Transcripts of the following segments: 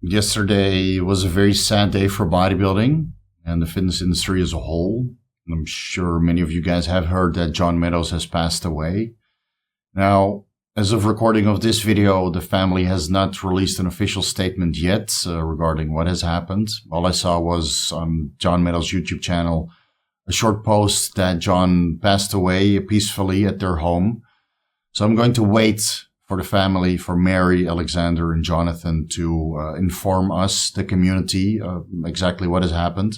Yesterday was a very sad day for bodybuilding and the fitness industry as a whole. I'm sure many of you guys have heard that John Meadows has passed away. Now, as of recording of this video, the family has not released an official statement yet regarding what has happened. All I saw was on John Meadows' YouTube channel a short post that John passed away peacefully at their home. So I'm going to wait for the family, for Mary, Alexander, and Jonathan to inform us, the community, exactly what has happened.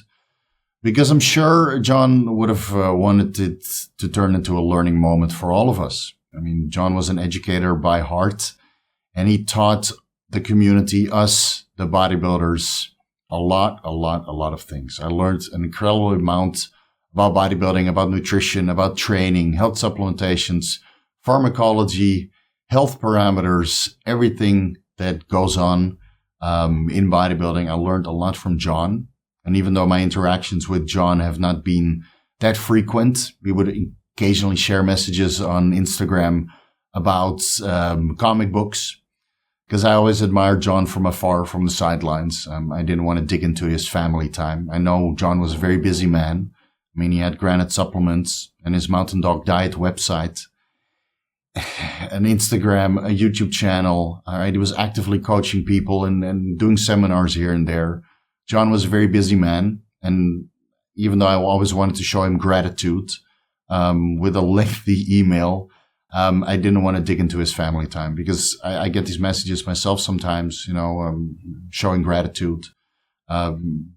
Because I'm sure John would have wanted it to turn into a learning moment for all of us. I mean, John was an educator by heart, and he taught the community, us, the bodybuilders, a lot of things. I learned an incredible amount about bodybuilding, about nutrition, about training, health supplementations, pharmacology, health parameters, everything that goes on in bodybuilding. I learned a lot from John. And even though my interactions with John have not been that frequent, we would occasionally share messages on Instagram about comic books, because I always admired John from afar, from the sidelines. I didn't want to dig into his family time. I know John was a very busy man. I mean, he had Granite Supplements and his Mountain Dog Diet website, an Instagram, a YouTube channel. He was actively coaching people and doing seminars here and there. John was a very busy man. And even though I always wanted to show him gratitude with a lengthy email, I didn't want to dig into his family time, because I get these messages myself sometimes, showing gratitude.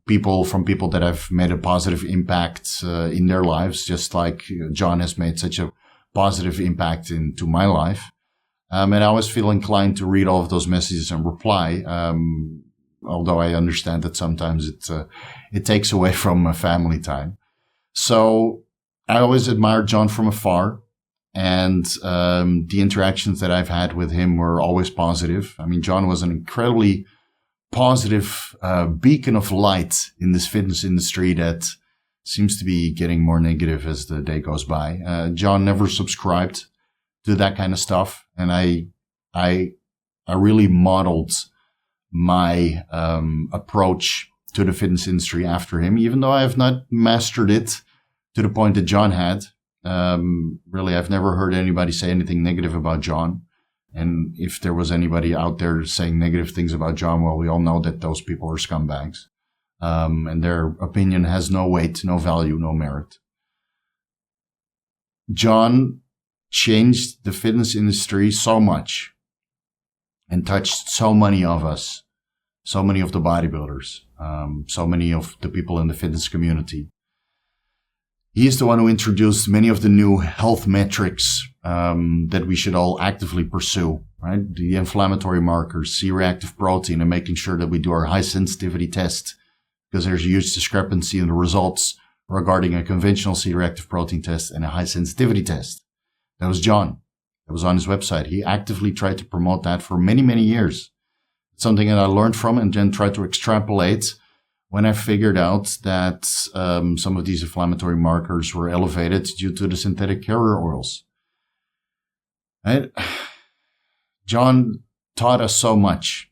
People that have made a positive impact in their lives, just like John has made such a positive impact into my life. And I always feel inclined to read all of those messages and reply. Although I understand that sometimes it takes away from family time. So I always admired John from afar, and the interactions that I've had with him were always positive. I mean, John was an incredibly positive beacon of light in this fitness industry that seems to be getting more negative as the day goes by. John never subscribed to that kind of stuff, and I really modeled my approach to the fitness industry after him, even though I have not mastered it to the point that John had. Really, I've never heard anybody say anything negative about John. And if there was anybody out there saying negative things about John, well, we all know that those people are scumbags. And their opinion has no weight, no value, no merit. John changed the fitness industry so much and touched so many of us, so many of the bodybuilders, so many of the people in the fitness community. He is the one who introduced many of the new health metrics that we should all actively pursue, right? The inflammatory markers, C-reactive protein, and making sure that we do our high sensitivity test, because there's a huge discrepancy in the results regarding a conventional C-reactive protein test and a high sensitivity test. That was John. That was on his website. He actively tried to promote that for many, many years. It's something that I learned from and then tried to extrapolate when I figured out that some of these inflammatory markers were elevated due to the synthetic carrier oils. Right? John taught us so much,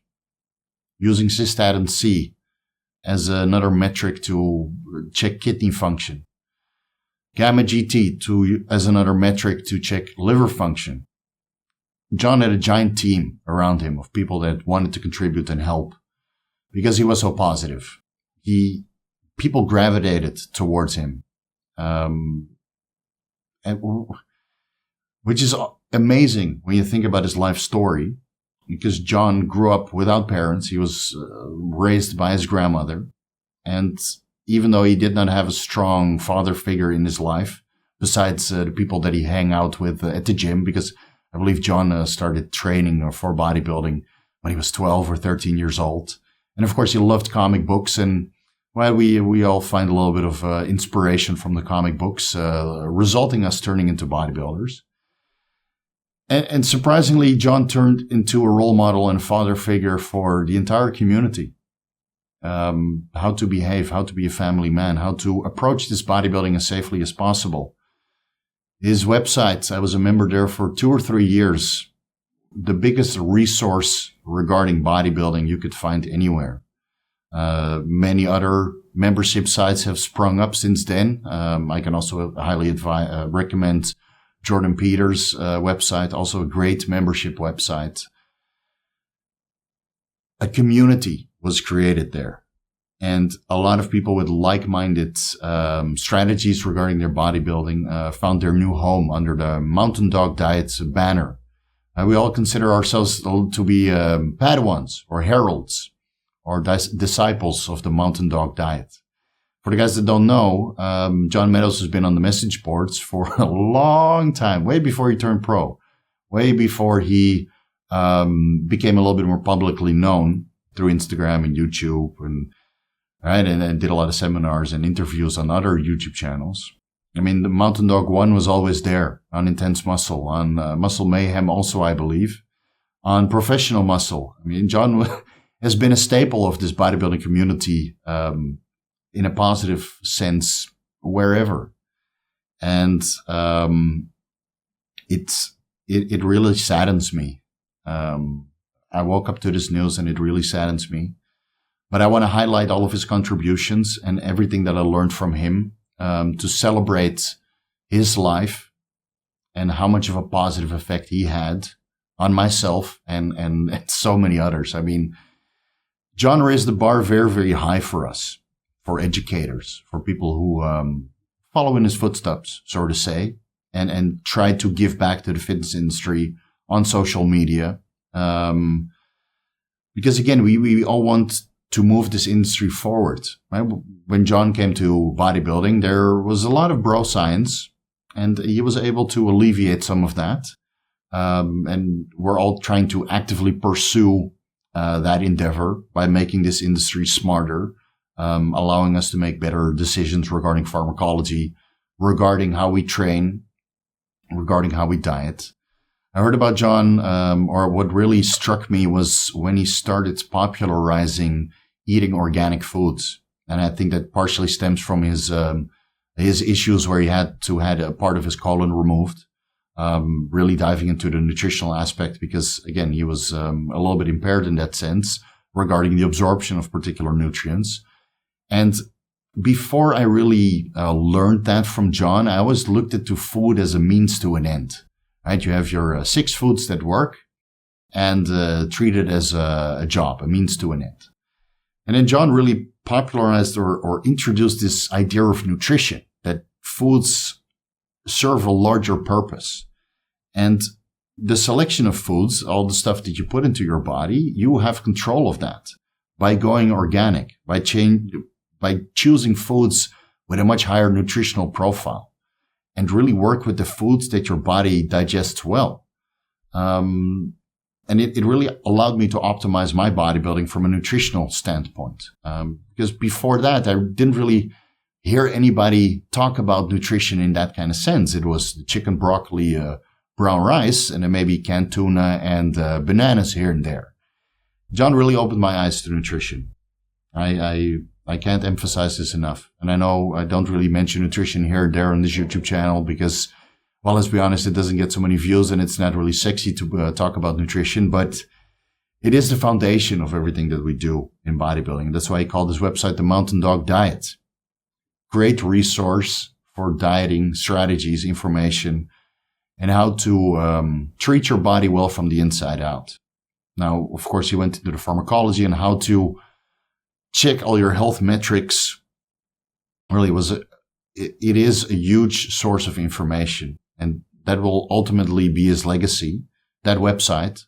using cystatin C as another metric to check kidney function, gamma GT as another metric to check liver function. John had a giant team around him of people that wanted to contribute and help because he was so positive. People gravitated towards him, which is amazing when you think about his life story, because John grew up without parents. He was raised by his grandmother. And even though he did not have a strong father figure in his life, besides the people that he hang out with at the gym, because I believe John started training for bodybuilding when he was 12 or 13 years old. And of course, he loved comic books. And well, we all find a little bit of inspiration from the comic books, resulting us turning into bodybuilders. And surprisingly, John turned into a role model and father figure for the entire community. How to behave, how to be a family man, how to approach this bodybuilding as safely as possible. His website, I was a member there for 2 or 3 years, the biggest resource regarding bodybuilding you could find anywhere. Many other membership sites have sprung up since then. I can also highly recommend Jordan Peters' website, also a great membership website. A community was created there, and a lot of people with like-minded strategies regarding their bodybuilding found their new home under the Mountain Dog Diet banner. We all consider ourselves to be Padawans or heralds or disciples of the Mountain Dog Diet. For the guys that don't know, John Meadows has been on the message boards for a long time, way before he turned pro, way before he became a little bit more publicly known through Instagram and YouTube, and did a lot of seminars and interviews on other YouTube channels. I mean, the Mountain Dog 1 was always there on Intense Muscle, on Muscle Mayhem also, I believe, on Professional Muscle. I mean, John has been a staple of this bodybuilding community in a positive sense wherever. And it really saddens me. I woke up to this news and it really saddens me. But I want to highlight all of his contributions and everything that I learned from him to celebrate his life and how much of a positive effect he had on myself and so many others. I mean, John raised the bar very, very high for us, for educators, for people who follow in his footsteps, so to say, and try to give back to the fitness industry on social media. Because again, we all want to move this industry forward. Right? When John came to bodybuilding, there was a lot of bro science, and he was able to alleviate some of that. And we're all trying to actively pursue that endeavor by making this industry smarter, allowing us to make better decisions regarding pharmacology, regarding how we train, regarding how we diet. I heard about John, or what really struck me was when he started popularizing eating organic foods. And I think that partially stems from his issues where he had to have a part of his colon removed, really diving into the nutritional aspect because, again, he was a little bit impaired in that sense regarding the absorption of particular nutrients. And before I really learned that from John, I always looked into food as a means to an end. Right? You have your 6 foods that work and treat it as a job, a means to an end. And then John really popularized or introduced this idea of nutrition, that foods serve a larger purpose. And the selection of foods, all the stuff that you put into your body, you have control of that by going organic, by choosing foods with a much higher nutritional profile, and really work with the foods that your body digests well. And it really allowed me to optimize my bodybuilding from a nutritional standpoint. Because before that, I didn't really hear anybody talk about nutrition in that kind of sense. It was the chicken, broccoli, brown rice, and then maybe canned tuna and bananas here and there. John really opened my eyes to nutrition. I can't emphasize this enough. And I know I don't really mention nutrition here and there on this YouTube channel because, well, let's be honest, it doesn't get so many views and it's not really sexy to talk about nutrition, but it is the foundation of everything that we do in bodybuilding. That's why I call this website the Mountain Dog Diet. Great resource for dieting strategies, information, and how to treat your body well from the inside out. Now, of course, he went into the pharmacology and how to check all your health metrics. Really it is a huge source of information, and that will ultimately be his legacy, that website.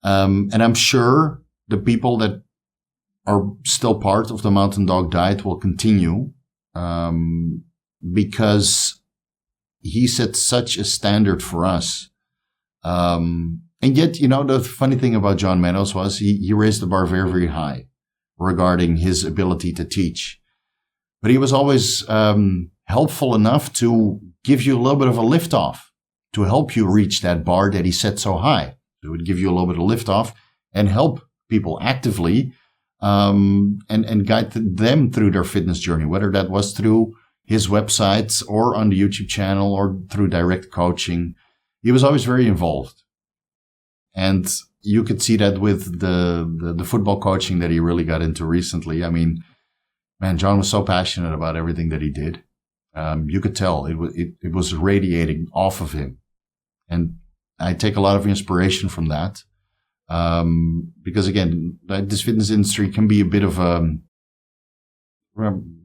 And I'm sure the people that are still part of the Mountain Dog Diet will continue, because he set such a standard for us. And yet, the funny thing about John Meadows was he raised the bar very, very high regarding his ability to teach. But he was always helpful enough to give you a little bit of a lift off, to help you reach that bar that he set so high. It would give you a little bit of lift off and help people actively and guide them through their fitness journey, whether that was through his websites or on the YouTube channel or through direct coaching. He was always very involved. And you could see that with the football coaching that he really got into recently. I mean, man, John was so passionate about everything that he did. You could tell it was radiating off of him. And I take a lot of inspiration from that. Because again, this fitness industry can be a bit of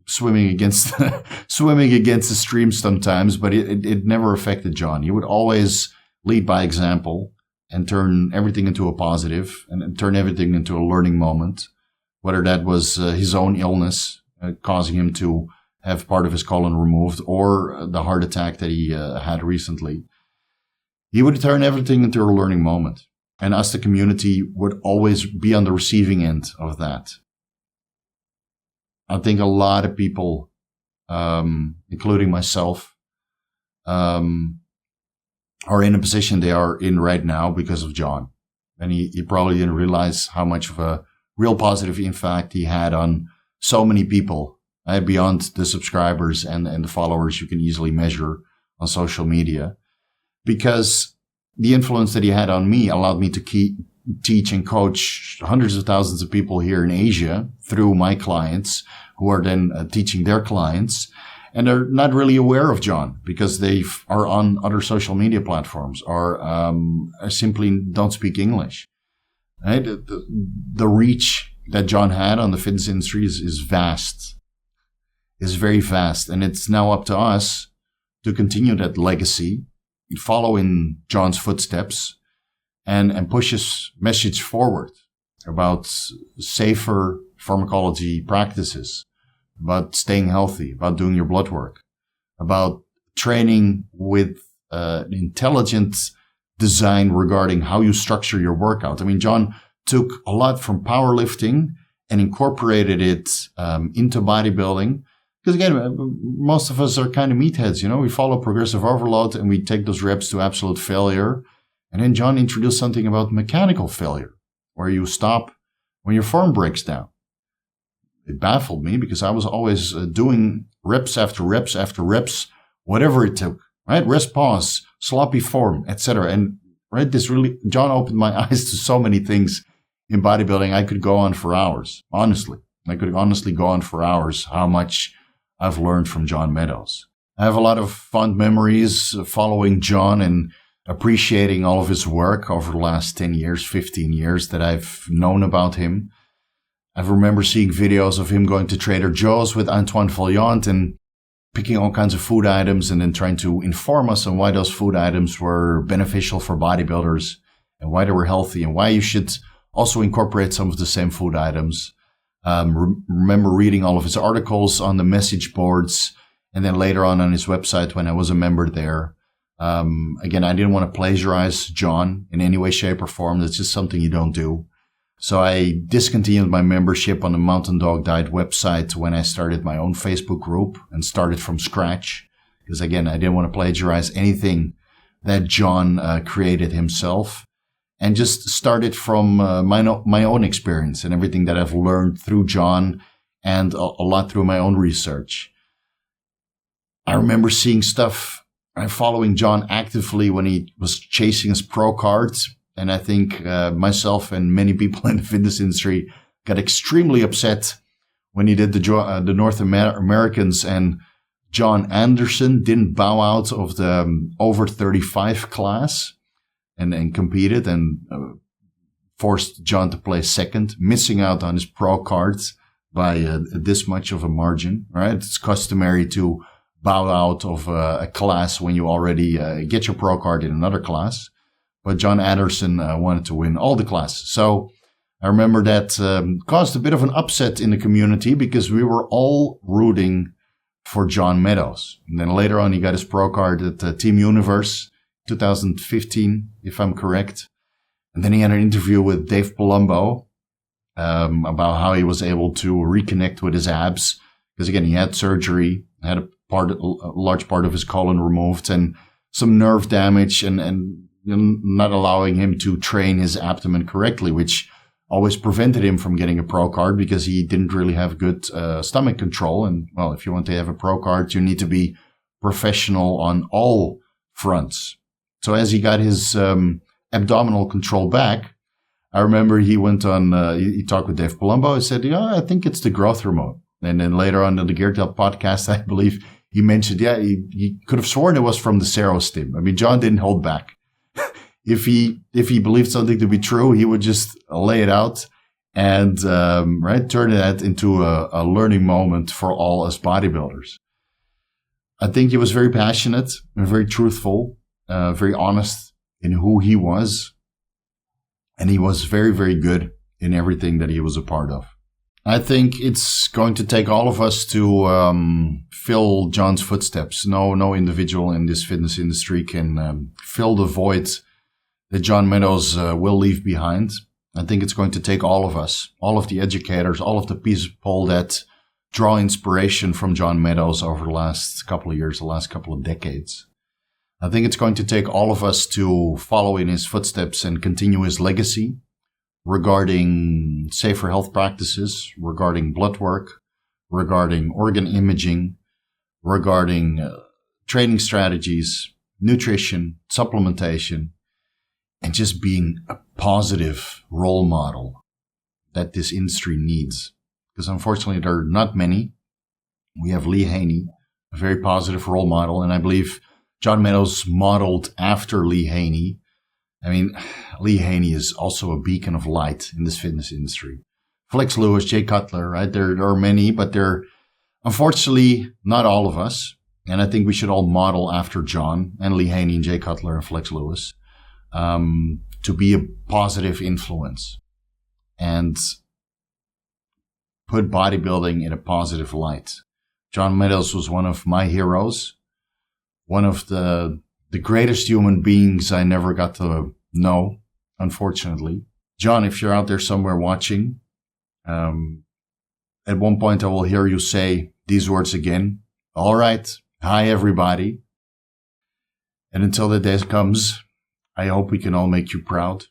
swimming against the stream sometimes, but it never affected John. He would always lead by example and turn everything into a positive and turn everything into a learning moment, whether that was his own illness causing him to have part of his colon removed or the heart attack that he had recently. He would turn everything into a learning moment. And us, the community, would always be on the receiving end of that. I think a lot of people, including myself, are in a position they are in right now because of John. And he probably didn't realize how much of a real positive impact he had on so many people, beyond the subscribers and the followers you can easily measure on social media. Because the influence that he had on me allowed me to teach and coach hundreds of thousands of people here in Asia through my clients, who are then teaching their clients. And they're not really aware of John because they are on other social media platforms or simply don't speak English. Right? The reach that John had on the fitness industry is vast, is very vast. And it's now up to us to continue that legacy, follow in John's footsteps, and push his message forward about safer pharmacology practices, about staying healthy, about doing your blood work, about training with intelligent design regarding how you structure your workout. I mean, John took a lot from powerlifting and incorporated it into bodybuilding. Because again, most of us are kind of meatheads, you know, we follow progressive overload and we take those reps to absolute failure. And then John introduced something about mechanical failure, where you stop when your form breaks down. It baffled me because I was always doing reps after reps after reps, whatever it took, right? Rest, pause, sloppy form, etc. And right, John opened my eyes to so many things in bodybuilding. I could go on for hours, honestly. I could honestly go on for hours how much I've learned from John Meadows. I have a lot of fond memories following John and appreciating all of his work over the last 10 years, 15 years that I've known about him. I remember seeing videos of him going to Trader Joe's with Antoine Vaillant and picking all kinds of food items and then trying to inform us on why those food items were beneficial for bodybuilders and why they were healthy and why you should also incorporate some of the same food items. Remember reading all of his articles on the message boards and then later on his website when I was a member there. Again, I didn't want to plagiarize John in any way, shape, or form. That's just something you don't do. So I discontinued my membership on the Mountain Dog Diet website when I started my own Facebook group and started from scratch. Because again, I didn't want to plagiarize anything that John created himself. And just started from my own experience and everything that I've learned through John and a lot through my own research. I remember seeing stuff and following John actively when he was chasing his pro cards. And I think myself and many people in the fitness industry got extremely upset when he did the North Americans and John Anderson didn't bow out of the over 35 class. And competed and forced John to play second, missing out on his pro cards by this much of a margin, right? It's customary to bow out of a class when you already get your pro card in another class. But John Anderson wanted to win all the classes. So I remember that caused a bit of an upset in the community because we were all rooting for John Meadows. And then later on, he got his pro card at Team Universe. 2015, if I'm correct. And then he had an interview with Dave Palumbo about how he was able to reconnect with his abs. Because again, he had surgery, had a large part of his colon removed and some nerve damage and not allowing him to train his abdomen correctly, which always prevented him from getting a pro card because he didn't really have good stomach control. And well, if you want to have a pro card, you need to be professional on all fronts. So as he got his abdominal control back, I remember he went on, he talked with Dave Palumbo. He said, I think it's the growth hormone. And then later on in the Geared Up podcast, I believe he mentioned, he could have sworn it was from the Serostim. I mean, John didn't hold back. If he believed something to be true, he would just lay it out and turn that into a learning moment for all us bodybuilders. I think he was very passionate and very truthful, very honest in who he was. And he was very, very good in everything that he was a part of. I think it's going to take all of us to fill John's footsteps. No individual in this fitness industry can fill the void that John Meadows will leave behind. I think it's going to take all of us, all of the educators, all of the people that draw inspiration from John Meadows over the last couple of years, the last couple of decades. I think it's going to take all of us to follow in his footsteps and continue his legacy regarding safer health practices, regarding blood work, regarding organ imaging, regarding training strategies, nutrition, supplementation, and just being a positive role model that this industry needs. Because unfortunately, there are not many. We have Lee Haney, a very positive role model, and I believe John Meadows modeled after Lee Haney. I mean, Lee Haney is also a beacon of light in this fitness industry. Flex Lewis, Jay Cutler, right? There are many, but they're unfortunately not all of us. And I think we should all model after John and Lee Haney and Jay Cutler and Flex Lewis to be a positive influence and put bodybuilding in a positive light. John Meadows was one of my heroes, one of the greatest human beings I never got to know, unfortunately. John, if you're out there somewhere watching, at one point I will hear you say these words again. All right. Hi, everybody. And until the day comes, I hope we can all make you proud.